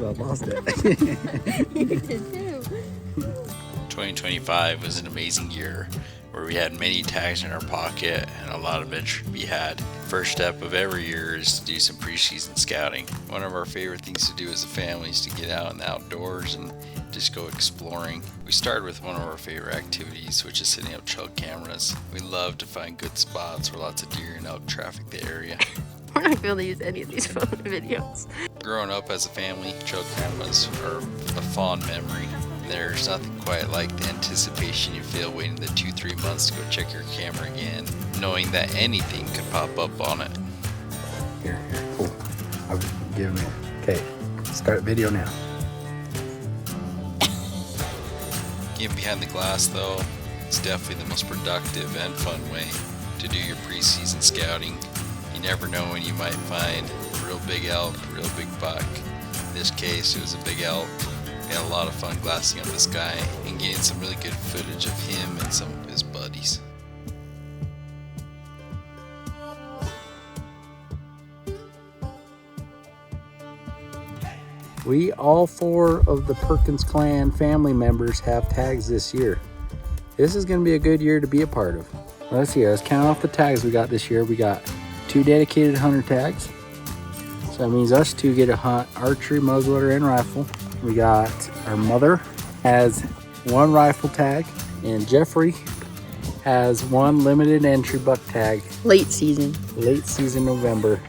I lost it. You did too. 2025 was an amazing year where we had many tags in our pocket and a lot of adventure to be had. First step of every year is to do some preseason scouting. One of our favorite things to do as a family is to get out in the outdoors and just go exploring. We started with one of our favorite activities, which is setting up trail cameras. We love to find good spots where lots of deer and elk traffic the area. We're not going to use any of these phone videos. Growing up as a family, trail cameras are a fond memory. There's nothing quite like the anticipation you feel waiting the 2-3 months to go check your camera again, knowing that anything could pop up on it. Here, cool. I'll give me. Okay, start video now. Getting behind the glass, though, is definitely the most productive and fun way to do your preseason scouting. You never know when you might find a real big elk, a real big buck. In this case, it was a big elk. We had a lot of fun glassing up this guy and getting some really good footage of him and some of his buddies. We, all 4 of the Perkins clan family members, have tags this year. This is going to be a good year to be a part of. Let's see, let's count off the tags we got this year. We got 2 dedicated hunter tags. So that means us 2 get to hunt archery, muzzleloader, and rifle. We got our mother has 1 rifle tag, and Jeffrey has 1 limited entry buck tag. Late season November.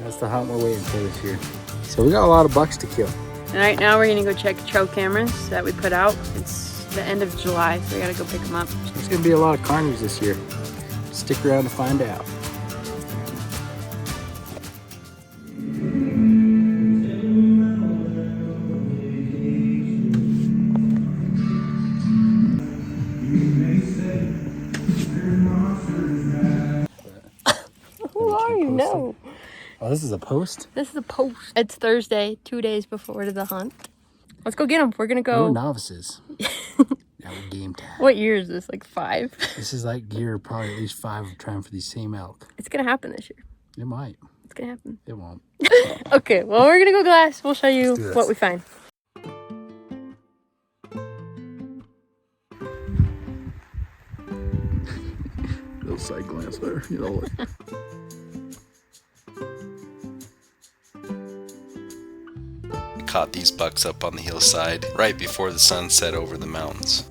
That's the hunt we're waiting for this year. So we got a lot of bucks to kill. And right now we're going to go check trail cameras that we put out. It's the end of July, so we got to go pick them up. There's going to be a lot of carnage this year. Stick around to find out. Who are you? No. Oh, this is a post? This is a post. It's Thursday, 2 days before the hunt. Let's go get them. We're going to go. We're novices. Yeah, we're game tag. What year is this? Like 5? This is like year probably at least 5 trying for these same elk. It's going to happen this year. It might. It's going to happen. It won't. Okay, well, we're going to go glass. We'll show you what we find. Little side glance there, you know. Caught these bucks up on the hillside right before the sun set over the mountains.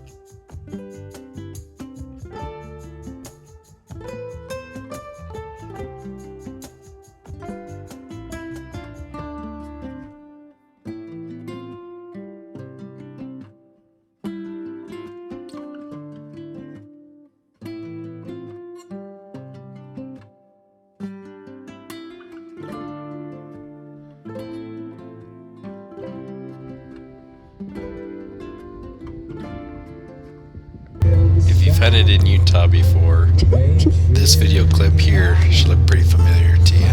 If you've hunted in Utah before, this video clip here should look pretty familiar to you.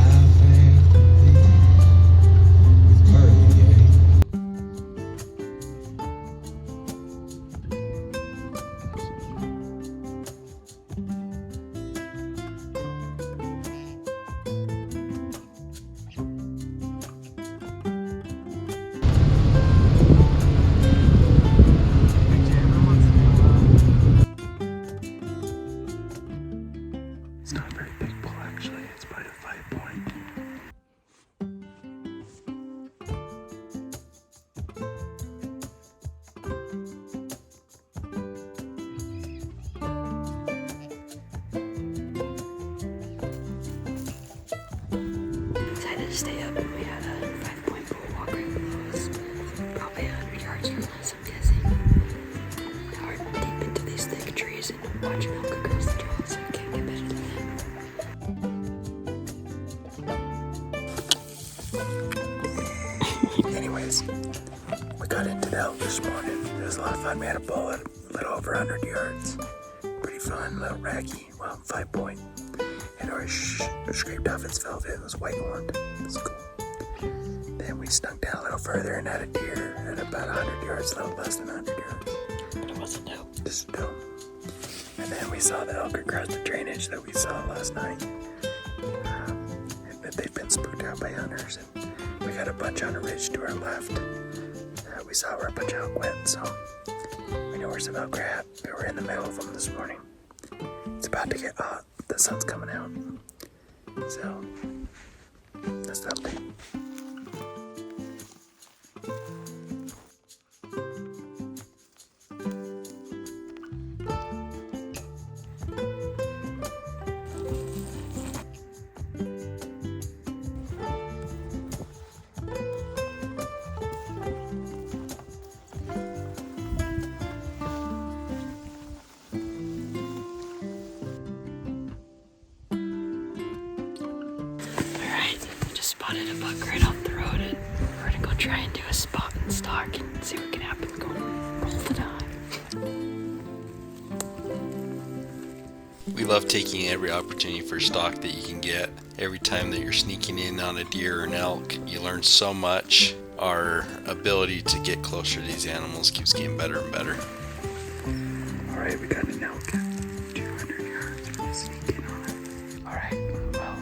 It's not a very big bull, actually. It's probably a 5-point. Decided to stay up and we had a 5-point bull walk right below us. Probably 100 yards from us, I'm guessing. Now we're deep into these thick trees and watching elk across the trail, so we can't get better than that. Anyways, we got into the elk this morning. It was a lot of fun. We had a bull at a little over 100 yards. Pretty fun, a little raggy. Well, 5-point. And our scraped off its velvet. It was white horned. It was cool. Then we snuck down a little further and had a deer at about 100 yards, a little less than 100 yards. But it wasn't dope. Just a doe. And then we saw the elk across the drainage that we saw last night. But they've been spooked out by hunters, and we got a bunch on a ridge to our left. We saw where a bunch of elk went, so we know where some elk are at. We were in the middle of them this morning. It's about to get hot. The sun's coming out. So that's the update. Spotted a buck right off the road, and we're gonna go try and do a spot and stalk and see what can happen. Go roll the die. We love taking every opportunity for stock that you can get. Every time that you're sneaking in on a deer or an elk, you learn so much. Our ability to get closer to these animals keeps getting better and better. Alright, we got an elk. 200 yards. We're gonna sneak in on it. Alright, well,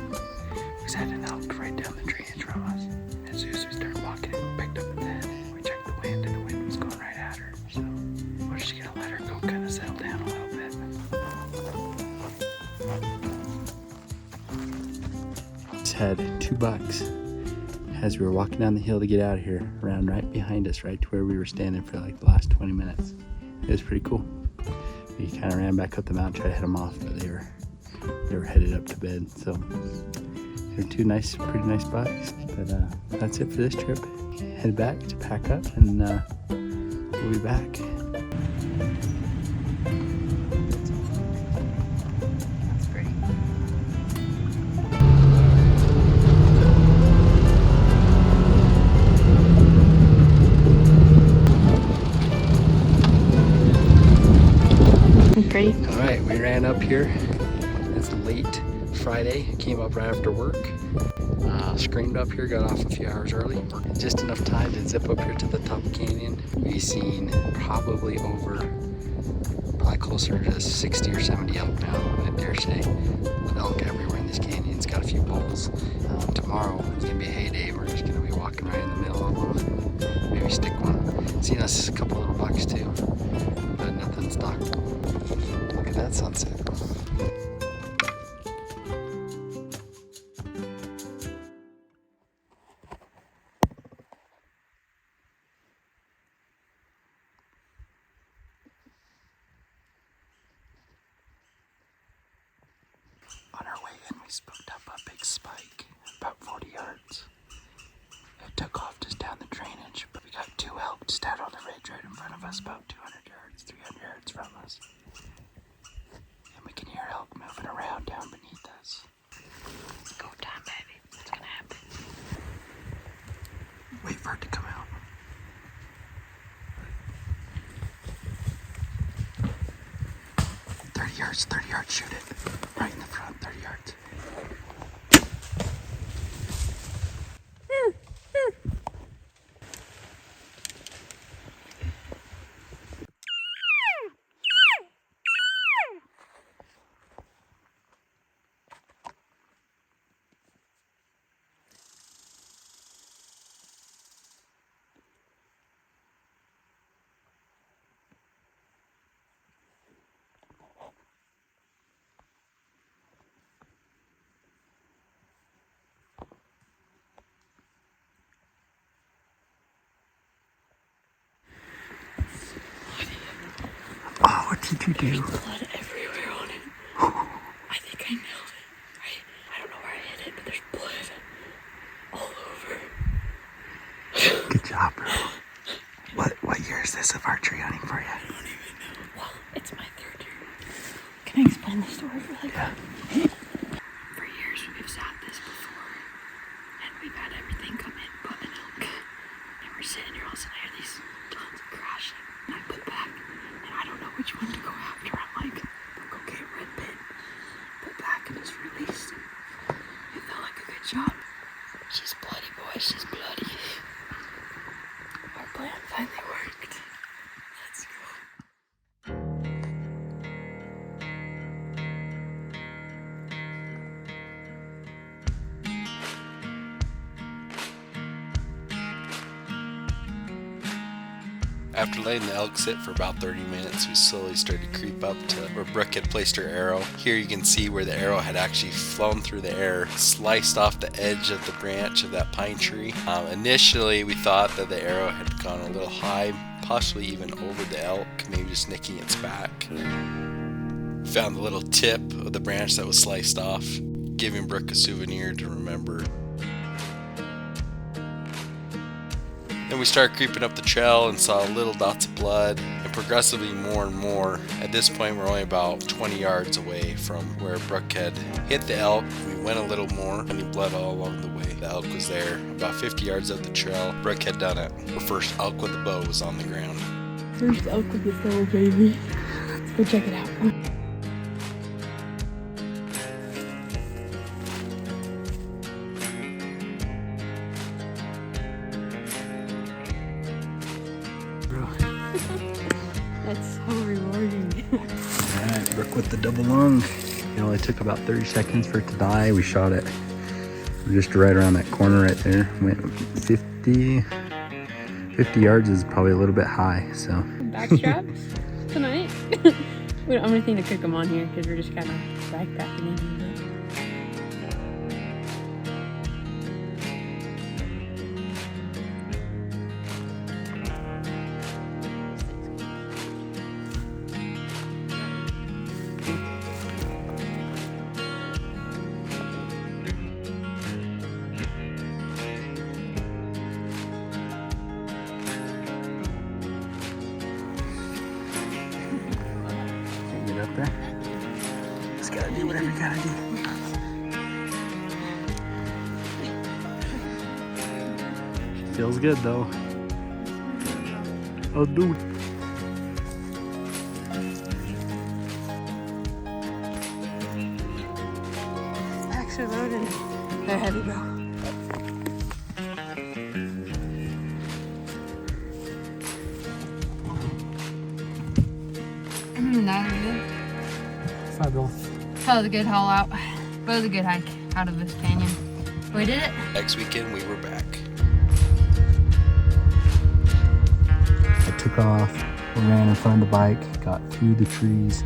we had an elk right down the drainage from us. As soon as we started walking, it picked up the head. We checked the wind, and the wind was going right at her. So we're just gonna let her go kind of settle down a little bit. Just had 2 bucks as we were walking down the hill to get out of here, around right behind us, right to where we were standing for like the last 20 minutes. It was pretty cool. We kind of ran back up the mountain, tried to head them off, but they were headed up to bed. So they're 2 nice, pretty nice bucks. But that's it for this trip. Head back to pack up, and we'll be back. That's pretty. Pretty. All right, we ran up here. It's late Friday. Came up right after work. Screamed up here, got off a few hours early. Just enough time to zip up here to the top of the canyon. We've seen probably closer to 60 or 70 elk now, I dare say. With elk everywhere in this canyon. It's got a few bulls. Tomorrow it's gonna be a heyday. We're just gonna be walking right in the middle of them and maybe stick one. Seen us a couple little bucks too, but nothing stock. Look at that sunset. On our way in, we spooked up a big spike, about 40 yards. It took off just down the drainage, but we got 2 elk just out on the ridge right in front of us, about 200 yards, 300 yards from us. And we can hear elk moving around down beneath us. It's go time, baby. What's gonna happen? Wait for it to come out. Thirty yards, shoot it. Right in the front, 30 yards. Oh, what did you do? Blood everywhere on it. I think I nailed it. Right? I don't know where I hit it, but there's blood all over. Good job, bro. What year is this of archery hunting for you? I don't even know. Well, it's my 3rd year. Can I explain the story really quick? For years, we've sat this before, and we've had everything come in but an elk. And we're sitting here, all of a sudden I hear these tons crashing. And I put back, and I don't know which one to go after. I'm like, okay, red pin. Put back and just released. It felt like a good job. She's bloody, boy. She's bloody. After letting the elk sit for about 30 minutes, we slowly started to creep up to where Brooke had placed her arrow. Here you can see where the arrow had actually flown through the air, sliced off the edge of the branch of that pine tree. Initially, we thought that the arrow had gone a little high, possibly even over the elk, maybe just nicking its back. Found the little tip of the branch that was sliced off, giving Brooke a souvenir to remember. Then we started creeping up the trail and saw little dots of blood, and progressively more and more. At this point, we're only about 20 yards away from where Brooke had hit the elk. We went a little more, any blood all along the way. The elk was there. About 50 yards up the trail, Brooke had done it. Her first elk with a bow was on the ground. First elk with a bow, baby. Let's go check it out. That's so rewarding. Alright, Brooke with the double lung. It only took about 30 seconds for it to die. We shot it just right around that corner right there. Went 50 yards is probably a little bit high, so. Backstraps tonight. I'm gonna think to cook them on here because we're just kind of backpacking in here. Get up there. Just gotta do whatever you gotta do. Feels good though. Oh, dude. Actually loaded. They're heavy though. That was good. Hi, Bill. That was a good haul out. But it was a good hike out of this canyon. We did it. Next weekend, we were back. I took off, ran in front of the bike, got through the trees,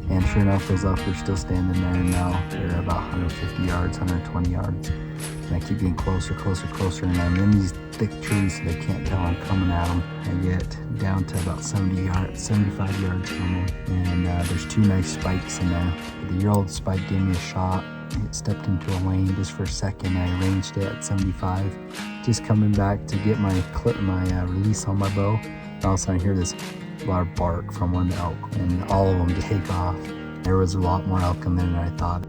and sure enough, those elk are still standing there. And now they're about 150 yards, 120 yards. And I keep getting closer, and I'm in these thick trees so they can't tell I'm coming at them. I get down to about 75 yards from them, and there's two nice spikes in there. The year-old spike gave me a shot. It stepped into a lane just for a second. I ranged it at 75. Just coming back to get my release on my bow. And all of a sudden I hear this loud bark from one of the elk, and all of them just take off. There was a lot more elk in there than I thought.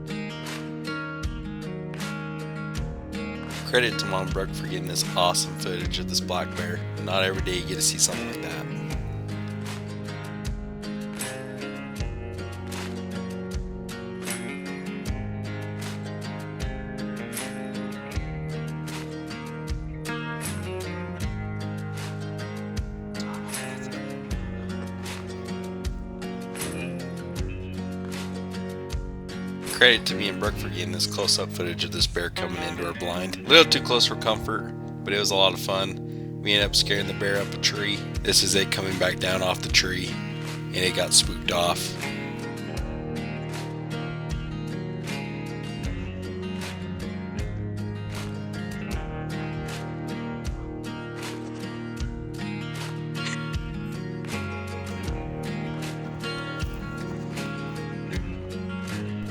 Credit to Mom Brooke for getting this awesome footage of this black bear. Not every day you get to see something like that. Credit to me and Brooke for getting this close-up footage of this bear coming into our blind. A little too close for comfort, but it was a lot of fun. We ended up scaring the bear up a tree. This is it coming back down off the tree, and it got spooked off.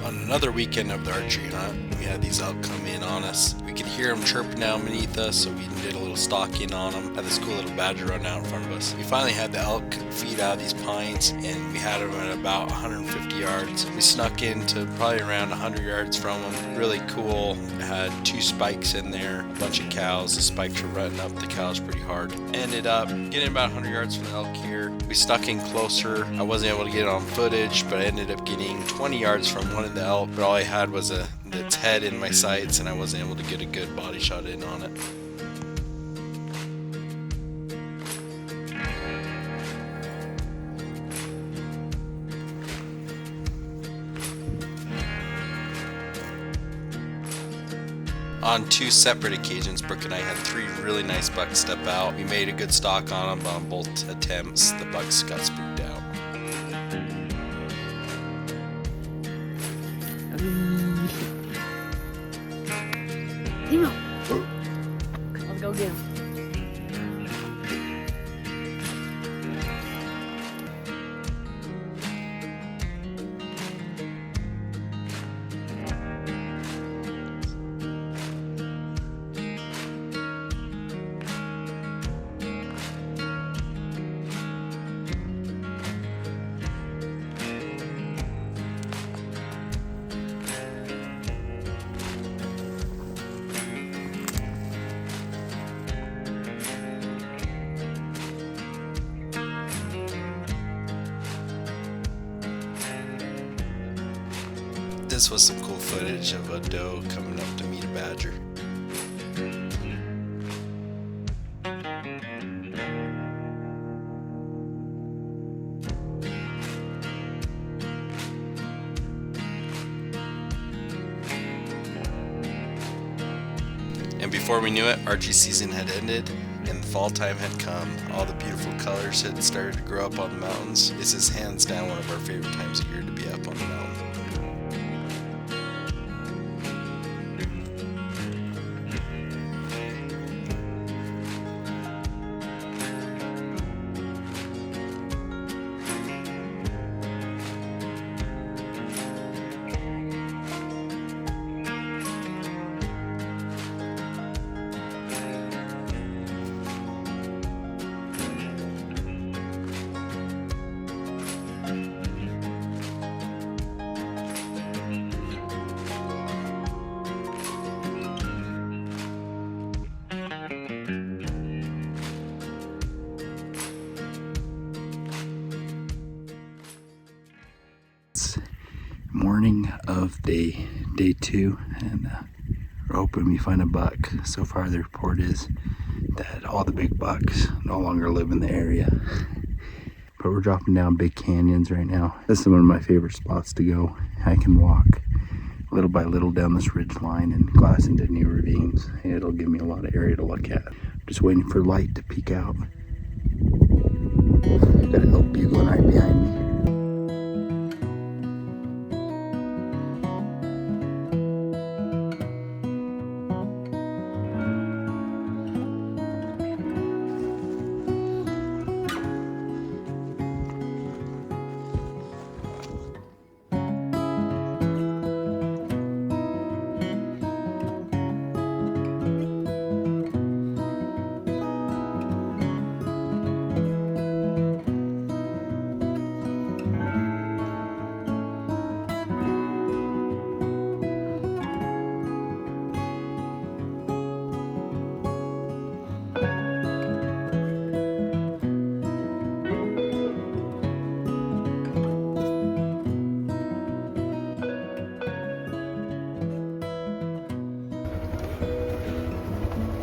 On another weekend of the archery hunt, we had these elk come in on us. We could hear them chirping down beneath us, so we did a little stalking on them. Had this cool little badger run out in front of us. We finally had the elk feed out of these pines, and we had them at about 150 yards. We snuck into probably around 100 yards from them. Really cool. Had two spikes in there, a bunch of cows. The spikes were rutting up the cows pretty hard. Ended up getting about 100 yards from the elk here. We stuck in closer. I wasn't able to get it on footage, but I ended up getting 20 yards from one of the elk, but all I had was its head in my sights, and I wasn't able to get a good body shot in on it. On 2 separate occasions, Brooke and I had 3 really nice bucks step out. We made a good stock on them, but on both attempts, the bucks got spooked out. Nemo! Let's go get him. This was some cool footage of a doe coming up to meet a badger. And before we knew it, archery season had ended and the fall time had come. All the beautiful colors had started to grow up on the mountains. This is hands down one of our favorite times of year to be up on the mountain. Morning of day 2, and we're hoping we find a buck. So far the report is that all the big bucks no longer live in the area, but we're dropping down big canyons right now. This is one of my favorite spots to go. I can walk little by little down this ridge line and glass into new ravines. It'll give me a lot of area to look at. Just waiting for light to peek out. I've got an elk bugling right behind me.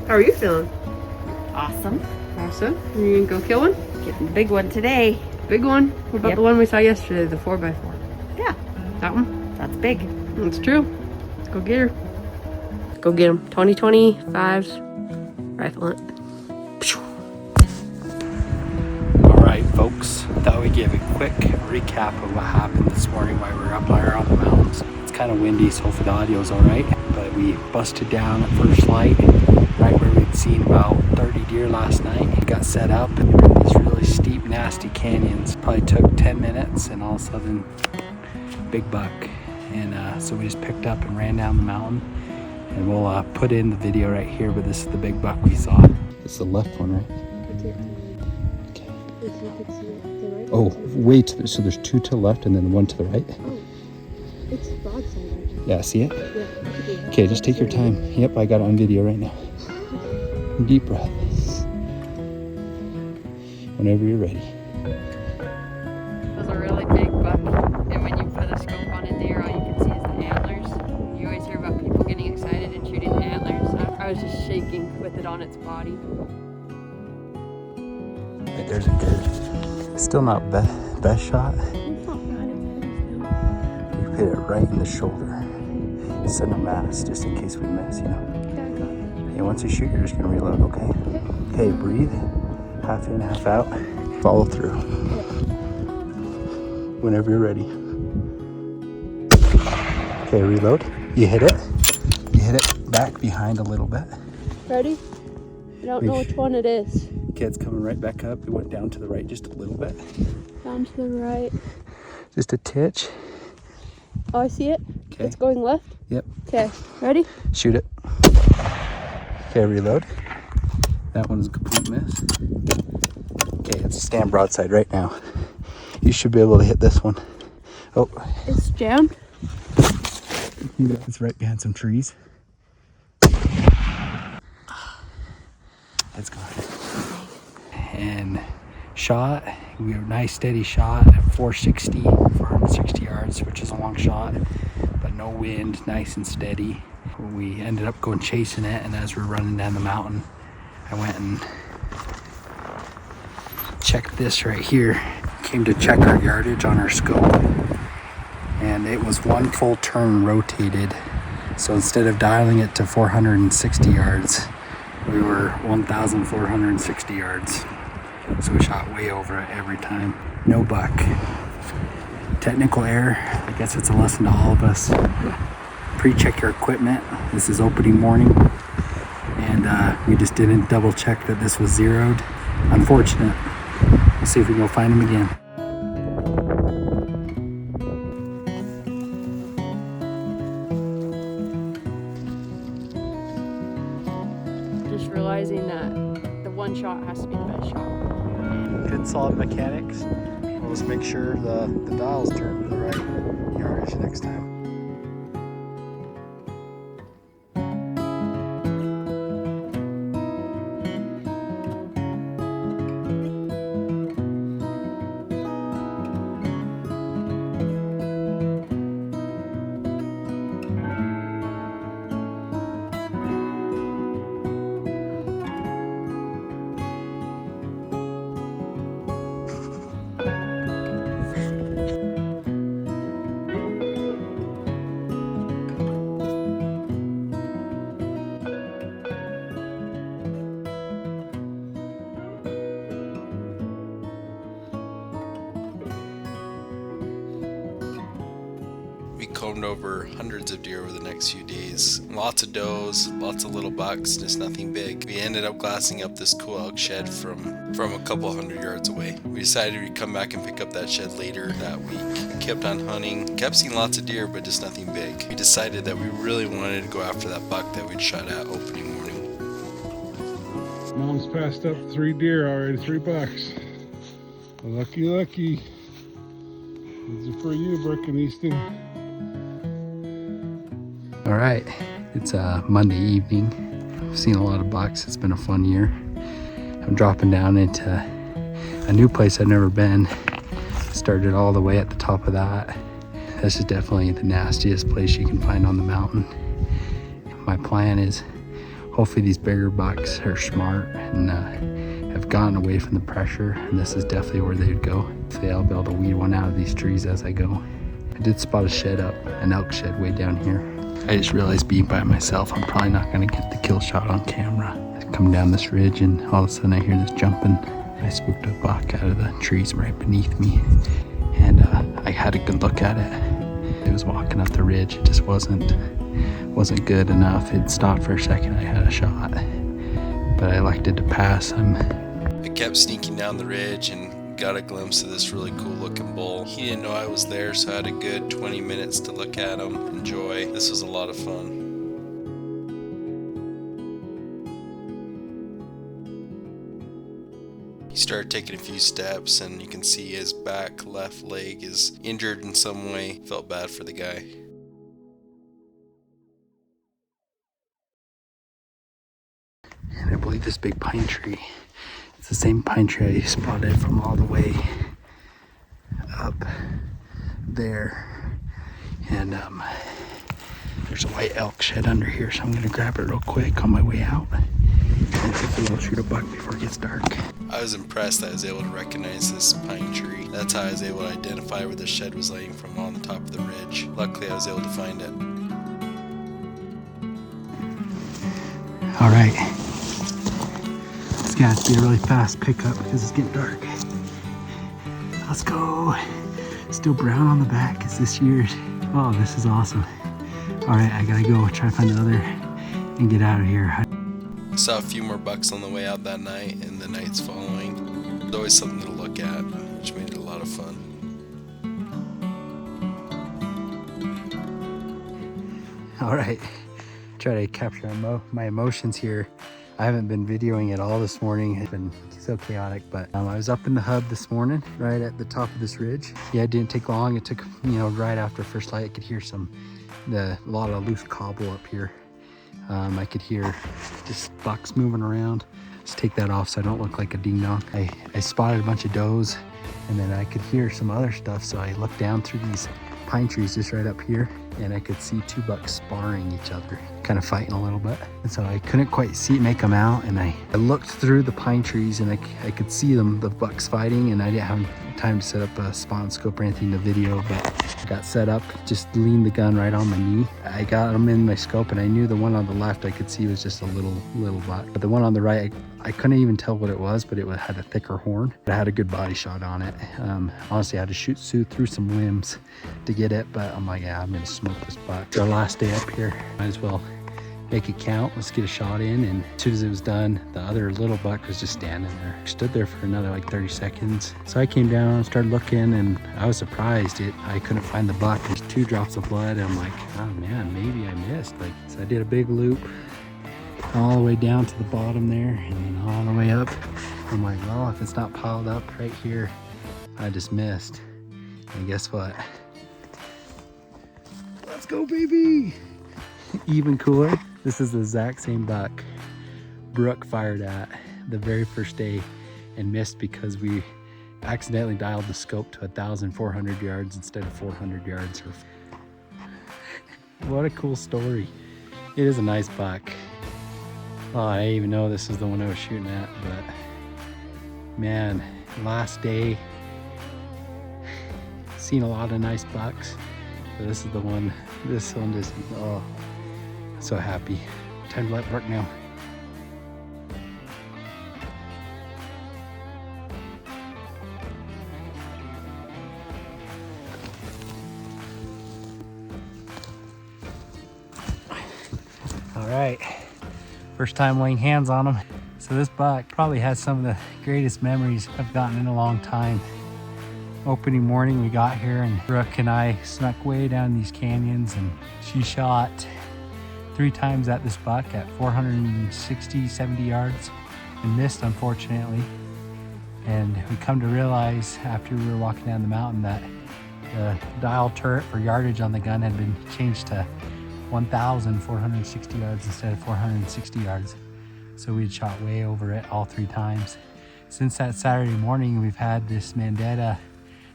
How are you feeling? Awesome. Awesome. You gonna go kill one? Getting the big one today. Big one? What about Yep. the one we saw yesterday, the 4x4? Yeah, That one? that's big. That's true. Let's go get her. Go get him. 2025's rifle hunt. Alright folks, thought we'd give a quick recap of what happened this morning while we were up higher on the mountains. It's kind of windy, so hopefully the audio's alright, but we busted down at first light right where we'd seen about 30 deer last night. It got set up and we were in these really steep, nasty canyons. Probably took 10 minutes and all of a sudden, big buck. And so we just picked up and ran down the mountain, and we'll put in the video right here, but this is the big buck we saw. It's the left one, right? Oh, wait, so there's 2 to the left and then 1 to the right? Oh, it's broadside. Yeah, see it? Yeah. Okay, just take your time. Yep, I got it on video right now. Deep breath. Whenever you're ready. That was a really big buck. And when you put a scope on a deer, all you can see is the antlers. You always hear about people getting excited and shooting the antlers. I was just shaking with it on its body. Right, there's a good, still not best shot. You hit it right in the shoulder. Send a mass just in case we miss, you know. Okay, once you shoot, you're just gonna reload, okay? Okay, breathe. Half in, half out. Follow through. Whenever you're ready. Okay, reload. You hit it. You hit it back behind a little bit. Ready? I don't know which one it is. Okay, it's coming right back up. It went down to the right just a little bit. Down to the right. Just a titch. Oh, I see it. Okay. It's going left. Yep. Okay, ready? Shoot it. Okay, reload. That one's a complete miss. Okay, it's stand broadside right now. You should be able to hit this one. Oh. It's jammed. It's right behind some trees. It's gone. And shot, we have a nice steady shot at 460 yards, which is a long shot, but no wind, nice and steady. We ended up going chasing it, and as we're running down the mountain, I went and checked this right here. Came to check our yardage on our scope, and it was one full turn rotated. So instead of dialing it to 460 yards, we were 1,460 yards. So we shot way over it every time. No buck. Technical error. I guess it's a lesson to all of us. Pre-check your equipment. This is opening morning, and we just didn't double check that this was zeroed. Unfortunate. We'll see if we can go find him again. Just realizing that the one shot has to be the best shot. Good solid mechanics. We'll just make sure the dial's turned to the right yardage next time. We combed over hundreds of deer over the next few days. Lots of does, lots of little bucks, just nothing big. We ended up glassing up this cool elk shed from a couple hundred yards away. We decided we'd come back and pick up that shed later that week. We kept on hunting, kept seeing lots of deer, but just nothing big. We decided that we really wanted to go after that buck that we'd shot at opening morning. Mom's passed up 3 deer already, 3 bucks. Lucky, lucky. These are for you, Burke and Easton. All right, it's Monday evening. I've seen a lot of bucks. It's been a fun year. I'm dropping down into a new place I've never been. Started all the way at the top of that. This is definitely the nastiest place you can find on the mountain. My plan is hopefully these bigger bucks are smart and have gotten away from the pressure, and this is definitely where they would go. Hopefully I'll be able to weed one out of these trees as I go. I did spot a shed up, an elk shed way down here. I just realized being by myself, I'm probably not gonna get the kill shot on camera. I come down this ridge and all of a sudden I hear this jumping. I spooked a buck out of the trees right beneath me, and I had a good look at it. It was walking up the ridge. It just wasn't good enough. It stopped for a second. I had a shot, but I elected to pass him. I kept sneaking down the ridge and got a glimpse of this really cool looking bull. He didn't know I was there, so I had a good 20 minutes to look at him, enjoy. This was a lot of fun. He started taking a few steps, and you can see his back left leg is injured in some way. Felt bad for the guy. And I believe this big pine tree, it's the same pine tree I spotted from all the way up there. And there's a white elk shed under here, so I'm gonna grab it real quick on my way out. And hopefully we'll shoot a buck before it gets dark. I was impressed that I was able to recognize this pine tree. That's how I was able to identify where the shed was laying from on the top of the ridge. Luckily I was able to find it. All right. It's gonna have to be a really fast pickup because it's getting dark. Let's go. Still brown on the back. Is this year's? Oh, this is awesome. All right, I gotta go try to find another and get out of here. Saw a few more bucks on the way out that night and the nights following. There's always something to look at, which made it a lot of fun. All right, try to capture my emotions here. I haven't been videoing at all this morning. It's been so chaotic, but I was up in the hub this morning, right at the top of this ridge. Yeah, it didn't take long. It took, right after first light, I could hear a lot of loose cobble up here. I could hear just bucks moving around. Just take that off so I don't look like a ding dong. I spotted a bunch of does, and then I could hear some other stuff. So I looked down through these pine trees just right up here, and I could see two bucks sparring each other, kind of fighting a little bit. And so I couldn't quite make them out, and I looked through the pine trees and I could see the bucks fighting, and I didn't have time to set up a spot and scope or anything to video, but I got set up, just leaned the gun right on my knee. I got them in my scope, and I knew the one on the left I could see was just a little buck, but the one on the right, I couldn't even tell what it was, but it had a thicker horn. It had a good body shot on it. Honestly, I had to shoot through some limbs to get it, but I'm like, yeah, I'm gonna smoke this buck. It's our last day up here. Might as well make it count. Let's get a shot in. And as soon as it was done, the other little buck was just standing there. Stood there for another like 30 seconds. So I came down, started looking, and I was surprised. I couldn't find the buck. There's 2 drops of blood. And I'm like, oh man, maybe I missed. So I did a big loop all the way down to the bottom there, and then all the way up. I'm like, well, if it's not piled up right here, I just missed. And guess what? Let's go, baby! Even cooler, this is the exact same buck Brooke fired at the very first day and missed because we accidentally dialed the scope to 1,400 yards instead of 400 yards. What a cool story. It is a nice buck. Oh, I didn't even know this is the one I was shooting at, but man, last day, seen a lot of nice bucks, but this is the one. This one just, oh, so happy. Time to let work now. All right, first time laying hands on him. So this buck probably has some of the greatest memories I've gotten in a long time. Opening morning we got here, and Brooke and I snuck way down these canyons, and she shot 3 times at this buck at 460, 70 yards and missed, unfortunately. And we come to realize after we were walking down the mountain that the dial turret for yardage on the gun had been changed to 1,460 yards instead of 460 yards. So we had shot way over it all 3 times. Since that Saturday morning, we've had this mandetta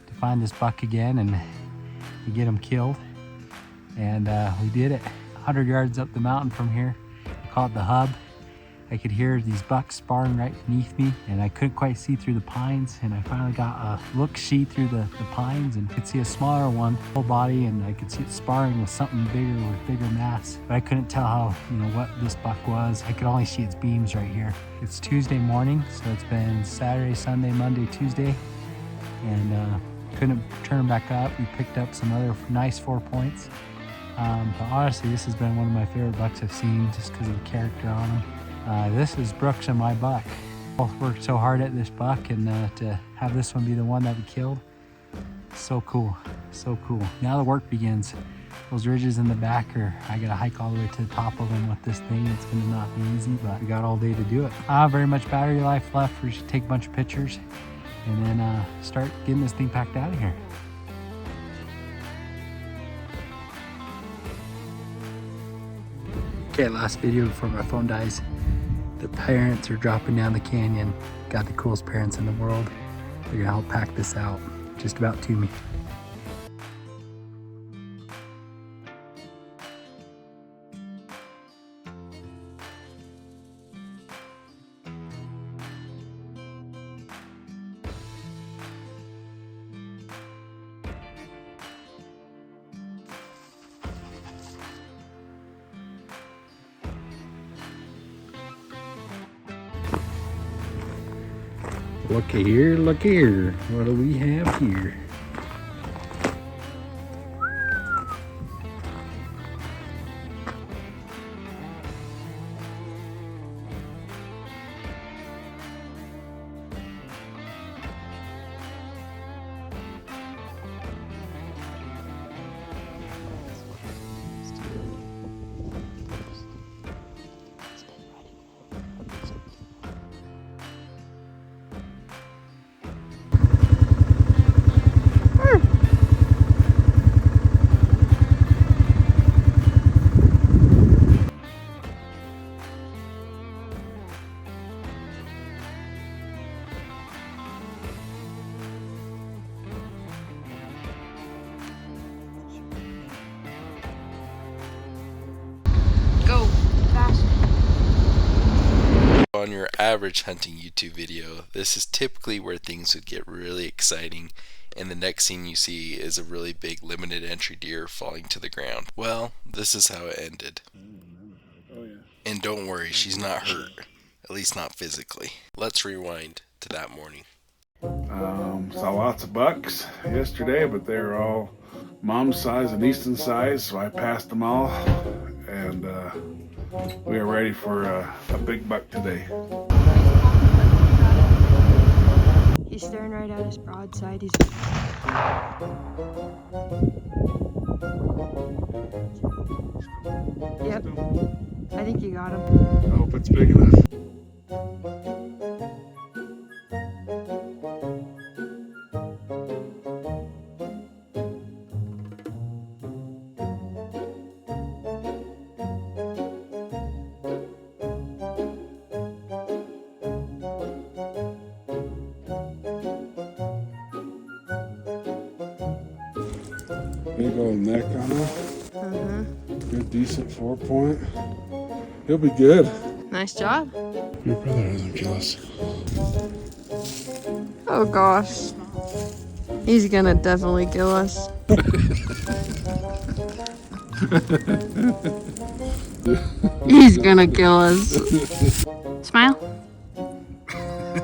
to find this buck again and to get him killed. And we did it 100 yards up the mountain from here. We call it the hub. I could hear these bucks sparring right beneath me, and I couldn't quite see through the pines, and I finally got a look-see through the pines and could see a smaller one, full body, and I could see it sparring with something bigger with bigger mass. But I couldn't tell how, what this buck was. I could only see its beams right here. It's Tuesday morning, so it's been Saturday, Sunday, Monday, Tuesday, and couldn't turn back up. We picked up some other nice 4 points. But honestly, this has been one of my favorite bucks I've seen just because of the character on him. This is Brooks and my buck. Both worked so hard at this buck, and to have this one be the one that we killed, so cool, so cool. Now the work begins. Those ridges in the back I gotta hike all the way to the top of them with this thing. It's gonna not be easy, but we got all day to do it. I have very much battery life left. We should take a bunch of pictures and then start getting this thing packed out of here. Okay, last video before my phone dies. The parents are dropping down the canyon. Got the coolest parents in the world. They're gonna help pack this out just about to me. Looky here, look here. What do we have here? Go fast. On your average hunting YouTube video, this is typically where things would get really exciting, and the next scene you see is a really big limited entry deer falling to the ground. Well, this is how it ended. And don't worry, she's not hurt. At least not physically. Let's rewind to that morning. Saw lots of bucks yesterday, but they were all mom's size and Easton size, so I passed them all, and we are ready for a big buck today. He's staring right at his broadside. He's Yep. I think you got him. I hope it's big enough. Big old neck on him. Good, decent 4-point. He'll be good. Nice job. Your brother doesn't kill us. Oh gosh. He's gonna definitely kill us. He's gonna kill us. Smile.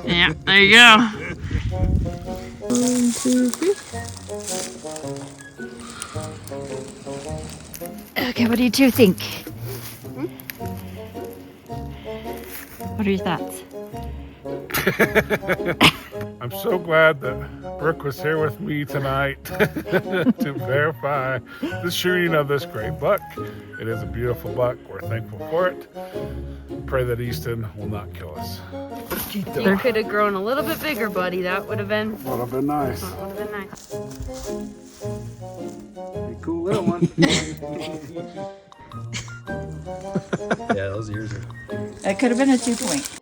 Yeah, there you go. 1, 2, 3. Okay, what do you two think? What are your thoughts? I'm so glad that Brooke was here with me tonight to verify the shooting of this great buck. It is a beautiful buck. We're thankful for it. Pray that Easton will not kill us. You could have grown a little bit bigger, buddy. That would have been nice. That would have been nice. Cool little one. Yeah, those ears are. That could have been a 2-point.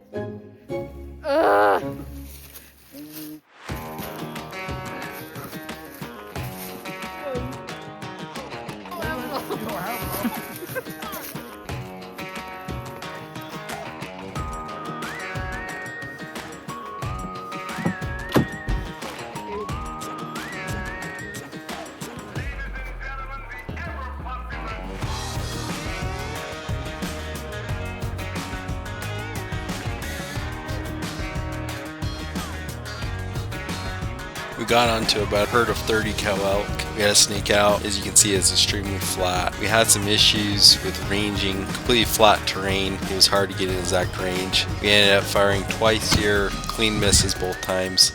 We got onto about a herd of 30 cow elk. We had to sneak out. As you can see, it's extremely flat. We had some issues with ranging, completely flat terrain. It was hard to get an exact range. We ended up firing twice here, clean misses both times.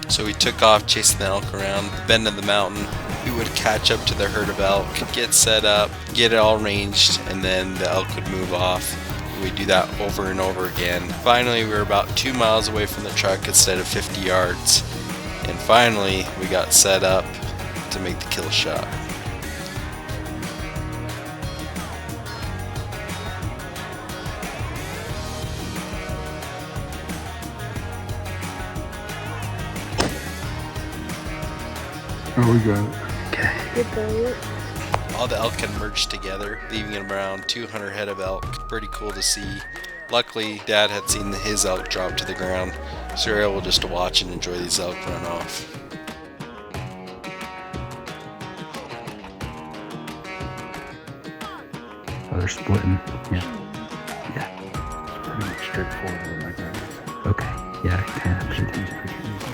So we took off chasing the elk around the bend of the mountain. We would catch up to the herd of elk, get set up, get it all ranged, and then the elk would move off. We'd do that over and over again. Finally, we were about 2 miles away from the truck instead of 50 yards. And finally, we got set up to make the kill shot. Oh, we got it. All the elk had merged together, leaving around 200 head of elk. Pretty cool to see. Luckily, Dad had seen his elk drop to the ground, so you're able just to watch and enjoy these elk run off. Oh, they're splitting. Yeah. Pretty much straightforward like that. Okay. Yeah, kind of. Pretty easy.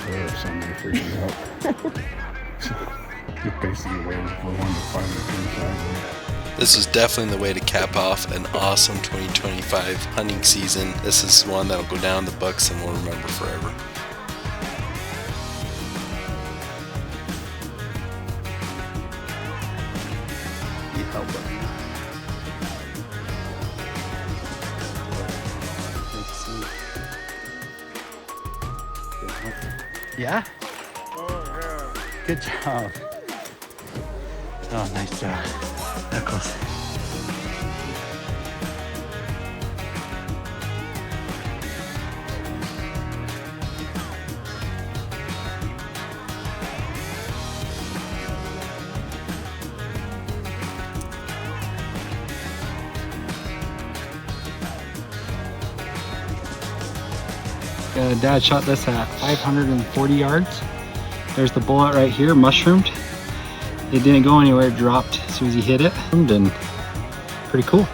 There if somebody freaking out. So, you're basically waiting for one to finally come sideways. This is definitely the way to cap off an awesome 2025 hunting season. This is one that'll go down in the books and we'll remember forever. Yeah? Oh, yeah. Good job. Oh, nice job. Knuckles. Dad shot this at 540 yards. There's the bullet right here, mushroomed. It didn't go anywhere, it dropped as soon as he hit it. And pretty cool.